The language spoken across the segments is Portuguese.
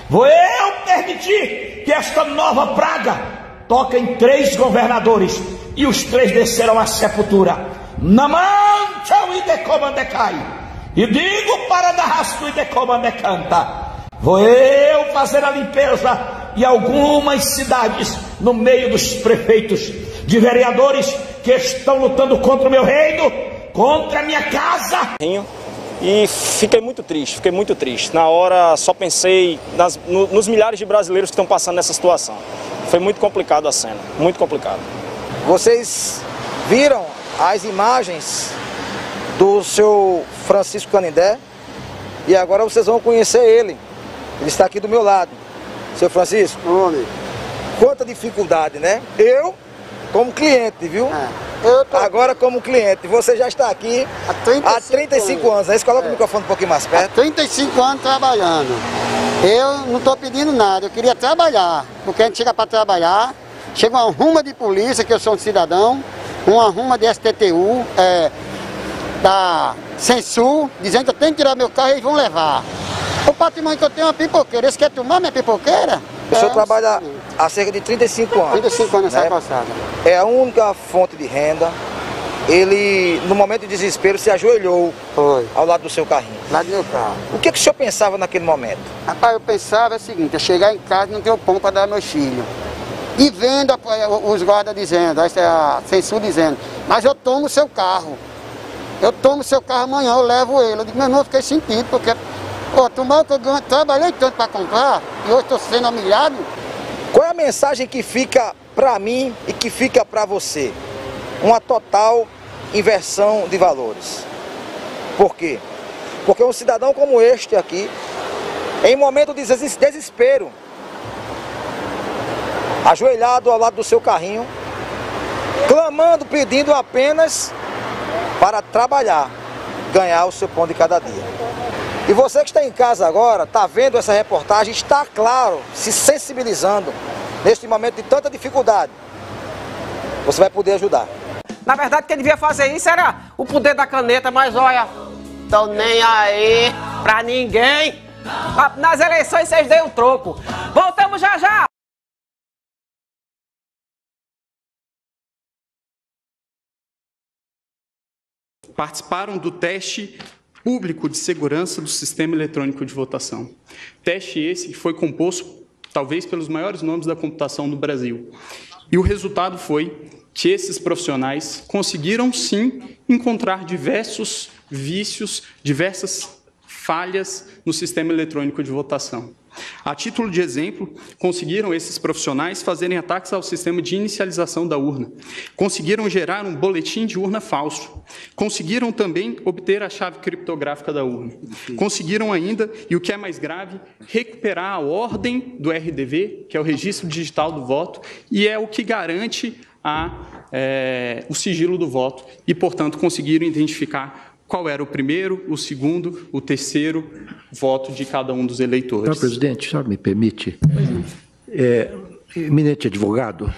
Vou eu permitir que esta nova praga toque em 3 governadores e os 3 descerão à sepultura. Namanchão e decomandecai. E digo para Darrasto e decomandecanta. Vou eu fazer a limpeza em algumas cidades, no meio dos prefeitos, de vereadores que estão lutando contra o meu reino, contra a minha casa. E fiquei muito triste. Na hora só pensei nos milhares de brasileiros que estão passando nessa situação. Foi muito complicado a cena, muito complicado. Vocês viram as imagens do seu Francisco Canindé e agora vocês vão conhecer ele. Ele está aqui do meu lado. Seu Francisco, quanta dificuldade, né? Eu, como cliente, viu? Agora como cliente, você já está aqui há 35 anos. Aí você coloca o microfone um pouquinho mais perto. Há 35 anos trabalhando. Eu não estou pedindo nada, eu queria trabalhar. Porque a gente chega para trabalhar, chega uma ruma de polícia, que eu sou um cidadão, uma ruma de STTU, da Censul, dizendo que eu tenho que tirar meu carro e eles vão levar. O patrimônio que eu tenho é uma pipoqueira. Eles querem tomar minha pipoqueira? O senhor trabalha há cerca de 35 anos. 35 anos nessa né? calçada. É a única fonte de renda. Ele, no momento de desespero, se ajoelhou ao lado do seu carrinho. Lá do meu carro. O que o senhor pensava naquele momento? Rapaz, eu pensava o seguinte, eu chegar em casa e não ter o pão para dar aos meus filhos. E vendo os guardas dizendo, a Censul dizendo, mas eu tomo o seu carro. Eu tomo o seu carro amanhã, eu levo ele. Eu digo, meu irmão, eu fiquei sentido, porque... Pô, tomar o que eu trabalhei tanto para comprar e hoje estou sendo humilhado. Qual é a mensagem que fica para mim e que fica para você? Uma total inversão de valores. Por quê? Porque um cidadão como este aqui, em momento de desespero, ajoelhado ao lado do seu carrinho, clamando, pedindo apenas para trabalhar, ganhar o seu pão de cada dia. E você que está em casa agora, está vendo essa reportagem, está, claro, se sensibilizando neste momento de tanta dificuldade. Você vai poder ajudar. Na verdade, quem devia fazer isso era o poder da caneta, mas olha, tô nem aí pra ninguém. Nas eleições vocês deram o troco. Voltamos já já! Participaram do teste público de segurança do sistema eletrônico de votação. Teste esse que foi composto, talvez, pelos maiores nomes da computação do Brasil. E o resultado foi que esses profissionais conseguiram, sim, encontrar diversos vícios, diversas falhas no sistema eletrônico de votação. A título de exemplo, conseguiram esses profissionais fazerem ataques ao sistema de inicialização da urna. Conseguiram gerar um boletim de urna falso. Conseguiram também obter a chave criptográfica da urna. Conseguiram ainda, e o que é mais grave, recuperar a ordem do RDV, que é o Registro Digital do Voto, e é o que garante o sigilo do voto. E, portanto, conseguiram identificar qual era o primeiro, o segundo, o terceiro voto de cada um dos eleitores. Senhor presidente, o senhor me permite? Eminente advogado,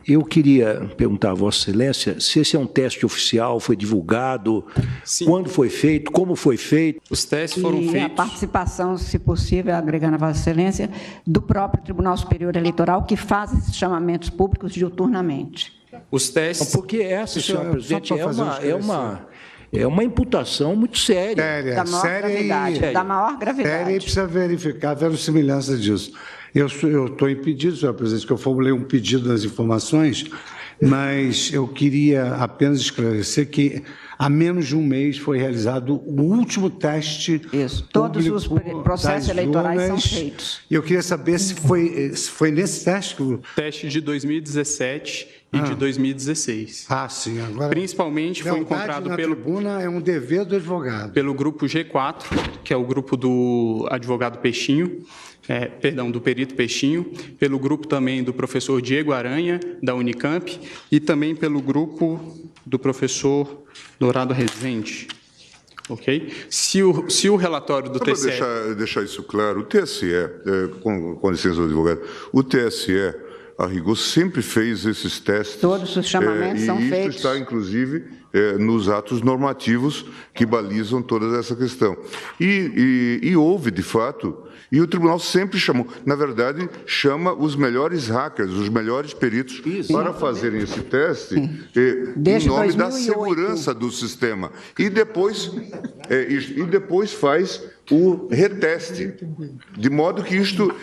eu queria perguntar a Vossa Excelência se esse é um teste oficial, foi divulgado, sim, quando foi feito, como foi feito. Os testes foram feitos. E a participação, se possível, agregando a Vossa Excelência, do próprio Tribunal Superior Eleitoral, que faz esses chamamentos públicos diuturnamente. Os testes... Porque essa, senhor presidente, é uma imputação muito séria. Da maior gravidade. Da maior gravidade. Séria, e precisa verificar a verossimilhança disso. Eu estou impedido, senhor presidente, que eu formulei um pedido nas informações, mas eu queria apenas esclarecer que há menos de um mês foi realizado o último teste. Isso, todos os processos eleitorais são feitos. E eu queria saber se foi nesse teste que... Teste de 2017 e de 2016. Sim. Agora, principalmente foi encontrado pelo... tribuna é um dever do advogado. Pelo grupo G4, que é o grupo do advogado Peixinho, do perito Peixinho, pelo grupo também do professor Diego Aranha, da Unicamp, e também pelo grupo do professor Dourado Rezende. Ok? Se o relatório do TSE... Para deixar isso claro, o TSE, com licença do advogado, o TSE a rigor, sempre fez esses testes. Todos os chamamentos são feitos. E isso está, inclusive, nos atos normativos que balizam toda essa questão. E houve, de fato, e o tribunal sempre chamou, na verdade, chama os melhores hackers, os melhores peritos, para fazerem esse teste em nome da segurança do sistema. E depois faz o reteste, de modo que isto,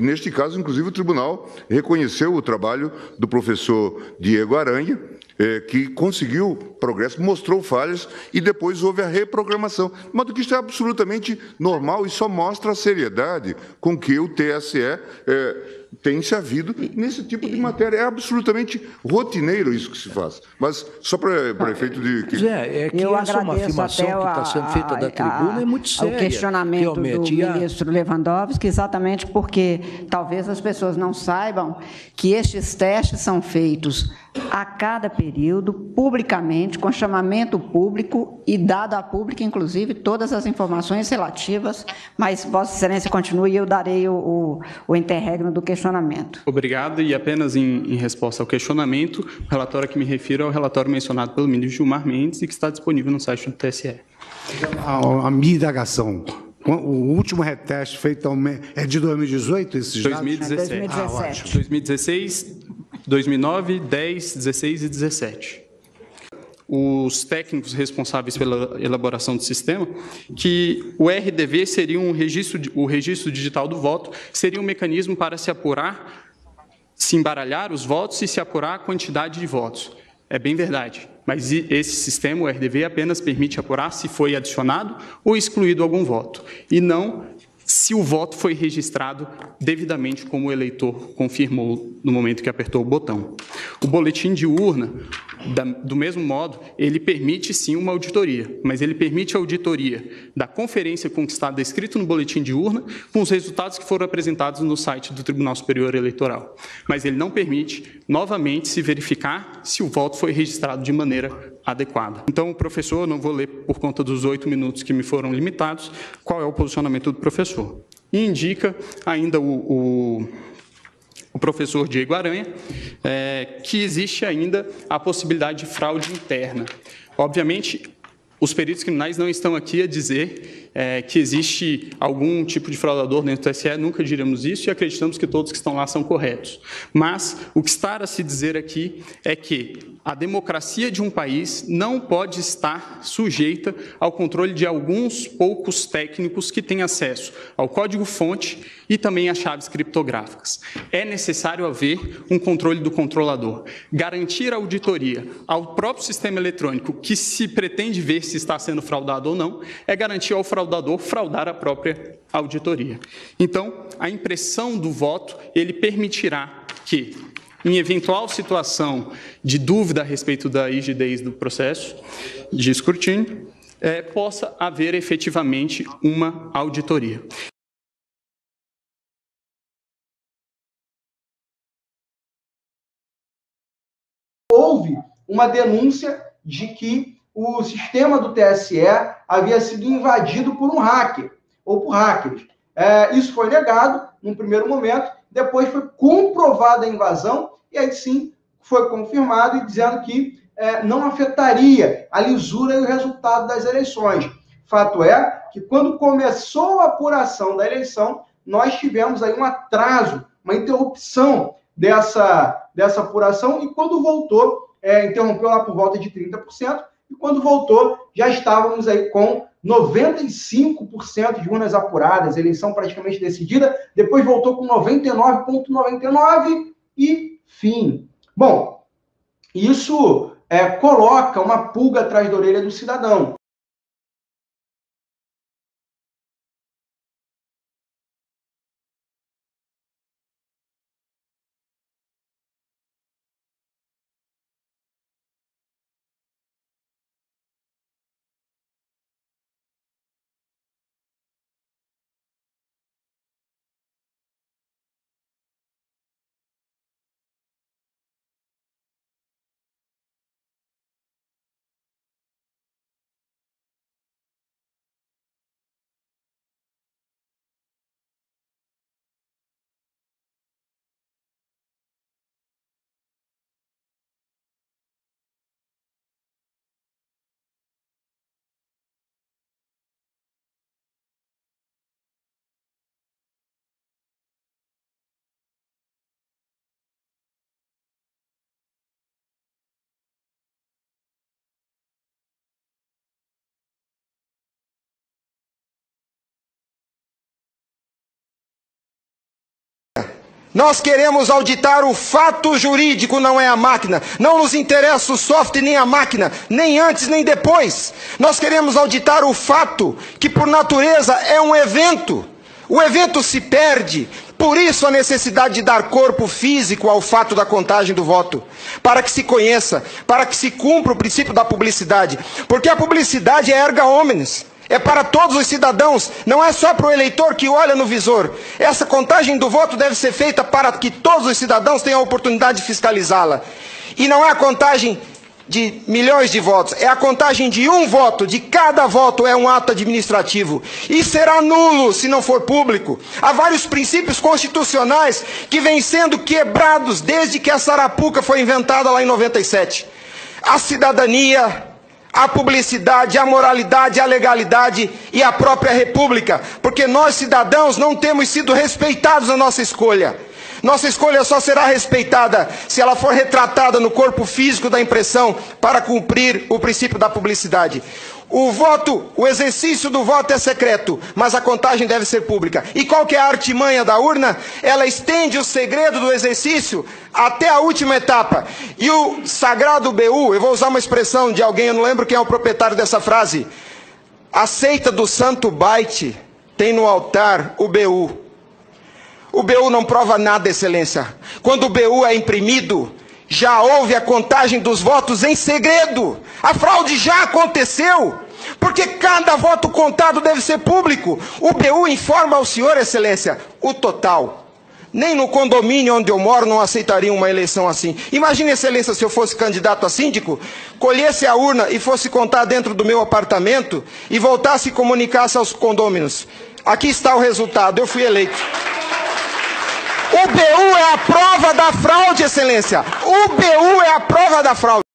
neste caso, inclusive, o tribunal reconheceu o trabalho do professor Diego Aranha, que conseguiu progresso, mostrou falhas e depois houve a reprogramação. De modo que isto é absolutamente normal e só mostra a seriedade com que o TSE tem se havido nesse tipo de matéria. É absolutamente rotineiro isso que se faz. Mas só para efeito de... Zé, é que essa é uma afirmação que está sendo feita da tribuna, é muito séria. O questionamento do ministro Lewandowski, exatamente porque talvez as pessoas não saibam que estes testes são feitos a cada período, publicamente, com chamamento público e dado à pública, inclusive, todas as informações relativas, mas Vossa Excelência continue e eu darei o interregno do questionamento. Obrigado, e apenas em resposta ao questionamento, o relatório a que me refiro é o relatório mencionado pelo ministro Gilmar Mendes e que está disponível no site do TSE. A minha indagação. O último reteste feito é de 2018, esses 2017. dados? 2017. 2016, 2009, 10, 16 e 17. Os técnicos responsáveis pela elaboração do sistema, que o RDV seria o registro digital do voto, seria um mecanismo para se apurar, se embaralhar os votos e se apurar a quantidade de votos. É bem verdade, mas esse sistema, o RDV, apenas permite apurar se foi adicionado ou excluído algum voto, e não se o voto foi registrado devidamente como o eleitor confirmou no momento que apertou o botão. O boletim de urna, do mesmo modo, ele permite sim uma auditoria, mas ele permite a auditoria da conferência conquistada escrito no boletim de urna com os resultados que foram apresentados no site do Tribunal Superior Eleitoral. Mas ele não permite, novamente, se verificar se o voto foi registrado de maneira adequada. Então, o professor, não vou ler por conta dos 8 minutos que me foram limitados, qual é o posicionamento do professor. E indica ainda o professor Diego Aranha, que existe ainda a possibilidade de fraude interna. Obviamente, os peritos criminais não estão aqui a dizer que existe algum tipo de fraudador dentro do TSE, nunca diremos isso e acreditamos que todos que estão lá são corretos. Mas o que está a se dizer aqui é que a democracia de um país não pode estar sujeita ao controle de alguns poucos técnicos que têm acesso ao código-fonte e também às chaves criptográficas. É necessário haver um controle do controlador. Garantir a auditoria ao próprio sistema eletrônico que se pretende ver se está sendo fraudado ou não, é garantir ao fraudador fraudar a própria auditoria. Então, a impressão do voto, ele permitirá que, em eventual situação de dúvida a respeito da rigidez do processo de escrutínio, possa haver efetivamente uma auditoria. Houve uma denúncia de que o sistema do TSE havia sido invadido por um hacker, ou por hackers. Isso foi negado num primeiro momento, depois foi comprovada a invasão, e aí sim foi confirmado e dizendo que não afetaria a lisura e o resultado das eleições. Fato é que quando começou a apuração da eleição, nós tivemos aí um atraso, uma interrupção dessa apuração, e quando voltou, interrompeu lá por volta de 30%, e quando voltou, já estávamos aí com 95% de urnas apuradas, eleição praticamente decidida, depois voltou com 99,99% e fim. Bom, isso coloca uma pulga atrás da orelha do cidadão. Nós queremos auditar o fato jurídico, não é a máquina. Não nos interessa o software nem a máquina, nem antes nem depois. Nós queremos auditar o fato, que por natureza é um evento. O evento se perde, por isso a necessidade de dar corpo físico ao fato da contagem do voto. Para que se conheça, para que se cumpra o princípio da publicidade. Porque a publicidade é erga omnes. É para todos os cidadãos, não é só para o eleitor que olha no visor. Essa contagem do voto deve ser feita para que todos os cidadãos tenham a oportunidade de fiscalizá-la. E não é a contagem de milhões de votos, é a contagem de um voto, de cada voto é um ato administrativo. E será nulo se não for público. Há vários princípios constitucionais que vêm sendo quebrados desde que a Sarapuca foi inventada lá em 97. A cidadania, a publicidade, a moralidade, a legalidade e a própria república. Porque nós, cidadãos, não temos sido respeitados na nossa escolha. Nossa escolha só será respeitada se ela for retratada no corpo físico da impressão para cumprir o princípio da publicidade. O exercício do voto é secreto, mas a contagem deve ser pública. E qual que é a artimanha da urna? Ela estende o segredo do exercício até a última etapa. E o sagrado BU, eu vou usar uma expressão de alguém, eu não lembro quem é o proprietário dessa frase. A seita do santo baite tem no altar o BU. O BU não prova nada, excelência. Quando o BU é imprimido, já houve a contagem dos votos em segredo. A fraude já aconteceu. Porque cada voto contado deve ser público. O BU informa ao senhor, excelência, o total. Nem no condomínio onde eu moro não aceitaria uma eleição assim. Imagine, excelência, se eu fosse candidato a síndico, colhesse a urna e fosse contar dentro do meu apartamento e voltasse e comunicasse aos condôminos. Aqui está o resultado, eu fui eleito. O BU é a prova da fraude, excelência. O BU é a prova da fraude.